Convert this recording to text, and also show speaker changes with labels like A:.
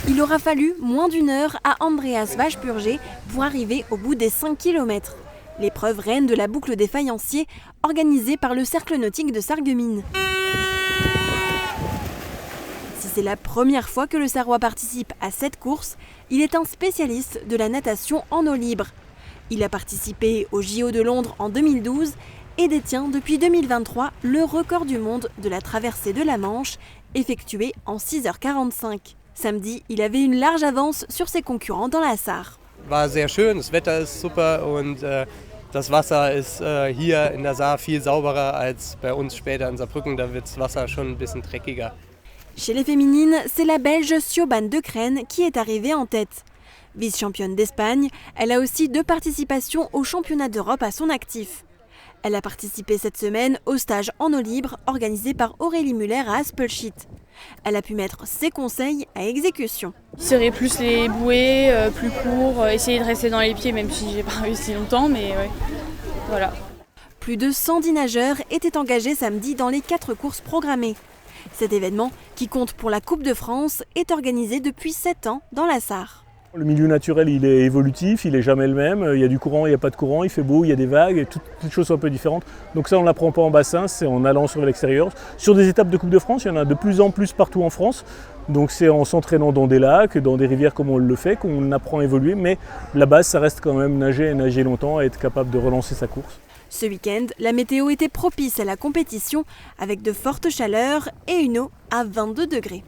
A: Il aura fallu moins d'1 heure à Andreas Waschpurger pour arriver au bout des 5 km. L'épreuve reine de la boucle des faïenciers organisée par le Cercle nautique de Sarreguemines. Si c'est la première fois que le Sarrois participe à cette course, il est un spécialiste de la natation en eau libre. Il a participé au JO de Londres en 2012 et détient depuis 2023 le record du monde de la traversée de la Manche, effectuée en 6h45. Samedi, il avait une large avance sur ses concurrents dans la Sarre.
B: War sehr schön, das Wetter ist super und das Wasser ist hier in der Saar viel sauberer als bei uns später in Saarbrücken. Da wird das Wasser schon ein bisschen dreckiger.
A: Chez les féminines, c'est la Belge Siobhan De Crenne qui est arrivée en tête. Vice-championne d'Espagne, elle a aussi 2 participations au championnat d'Europe à son actif. Elle a participé cette semaine au stage en eau libre organisé par Aurélie Muller à Aspelshit. Elle a pu mettre ses conseils à exécution.
C: Serrer plus les bouées, plus court, essayer de rester dans les pieds même si j'ai pas réussi longtemps, mais ouais, voilà.
A: Plus de 110 nageurs étaient engagés samedi dans les 4 courses programmées. Cet événement, qui compte pour la Coupe de France, est organisé depuis 7 ans dans la Sarre.
D: Le milieu naturel, il est évolutif, il n'est jamais le même. Il y a du courant, il n'y a pas de courant, il fait beau, il y a des vagues, et toutes choses sont un peu différentes. Donc ça, on ne l'apprend pas en bassin, c'est en allant sur l'extérieur. Sur des étapes de Coupe de France, il y en a de plus en plus partout en France. Donc c'est en s'entraînant dans des lacs, dans des rivières comme on le fait, qu'on apprend à évoluer. Mais la base, ça reste quand même nager et nager longtemps, et être capable de relancer sa course.
A: Ce week-end, la météo était propice à la compétition avec de fortes chaleurs et une eau à 22 degrés.